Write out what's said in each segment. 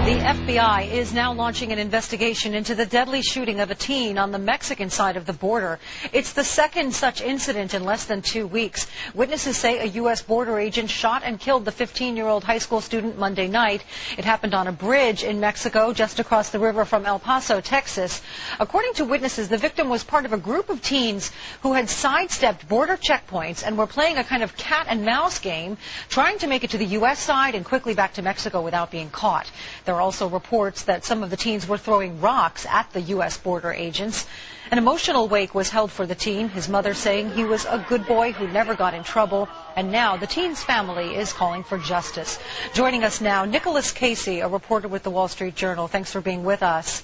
The FBI is now launching an investigation into the deadly shooting of a teen on the Mexican side of the border. It's the second such incident in less than 2 weeks. Witnesses say a U.S. border agent shot and killed the 15-year-old high school student Monday night. It happened on a bridge in Mexico just across the river from El Paso, Texas. According to witnesses, the victim was part of a group of teens who had sidestepped border checkpoints and were playing a kind of cat and mouse game, trying to make it to the U.S. side and quickly back to Mexico without being caught. There are also reports that some of the teens were throwing rocks at the U.S. border agents. An emotional wake was held for the teen, his mother saying he was a good boy who never got in trouble, and now the teen's family is calling for justice. Joining us now, Nicholas Casey, a reporter with the Wall Street Journal. Thanks for being with us.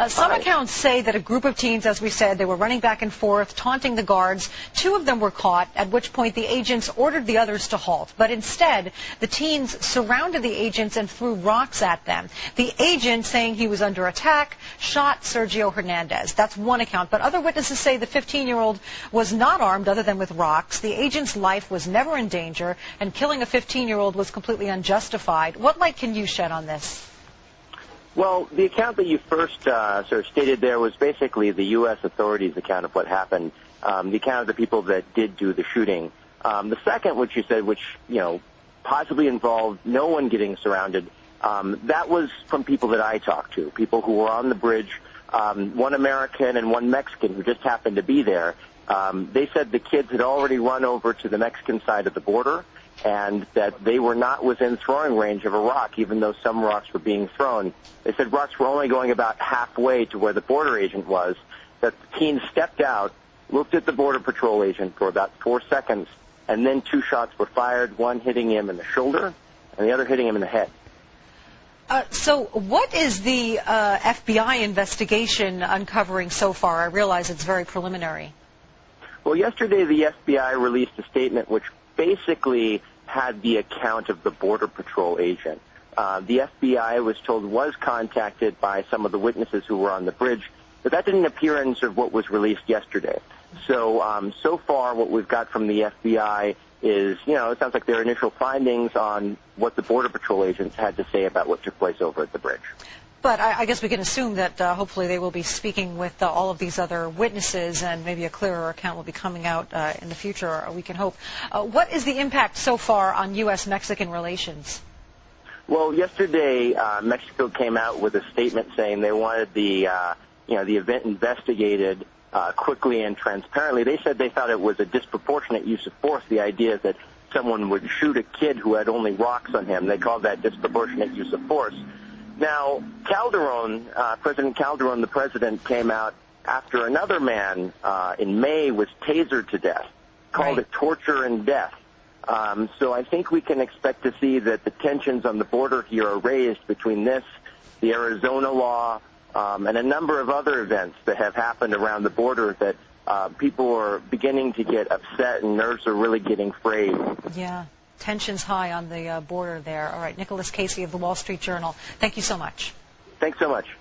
Some accounts say that a group of teens, as we said, they were running back and forth, taunting the guards. 2 of them were caught, at which point the agents ordered the others to halt. But instead, the teens surrounded the agents and threw rocks at them. The agent, saying he was under attack, shot Sergio Hernandez. That's one account. But other witnesses say the 15-year-old was not armed other than with rocks. The agent's life was never in danger, and killing a 15-year-old was completely unjustified. What light can you shed on this? Well, the account that you first sort of stated there was basically the U.S. authorities' account of what happened, the account of the people that did do the shooting. The second, which you said, which, possibly involved no one getting surrounded, that was from people that I talked to, people who were on the bridge, one American and one Mexican who just happened to be there. They said the kids had already run over to the Mexican side of the border and that they were not within throwing range of a rock, even though some rocks were being thrown. They said rocks were only going about halfway to where the border agent was, that the teen stepped out, looked at the Border Patrol agent for about 4 seconds, and then 2 shots were fired, one hitting him in the shoulder and the other hitting him in the head. So what is the FBI investigation uncovering so far? I realize it's very preliminary. Well, yesterday the FBI released a statement which basically had the account of the Border Patrol agent. The FBI was told was contacted by some of the witnesses who were on the bridge, but that didn't appear in sort of what was released yesterday. So, so far what we've got from the FBI is, it sounds like their initial findings on what the Border Patrol agents had to say about what took place over at the bridge. But I guess we can assume that hopefully they will be speaking with all of these other witnesses, and maybe a clearer account will be coming out in the future, we can hope. What is the impact so far on U.S.-Mexican relations? Well, yesterday Mexico came out with a statement saying they wanted the event investigated quickly and transparently. They said they thought it was a disproportionate use of force, the idea that someone would shoot a kid who had only rocks on him. They called that disproportionate use of force. Now, President Calderon, the president, came out after another man in May was tasered to death, called it torture and death. So I think we can expect to see that the tensions on the border here are raised between this, the Arizona law, and a number of other events that have happened around the border that people are beginning to get upset and nerves are really getting frayed. Yeah, tensions high on the border there. All right, Nicholas Casey of the Wall Street Journal, thank you so much. Thanks so much.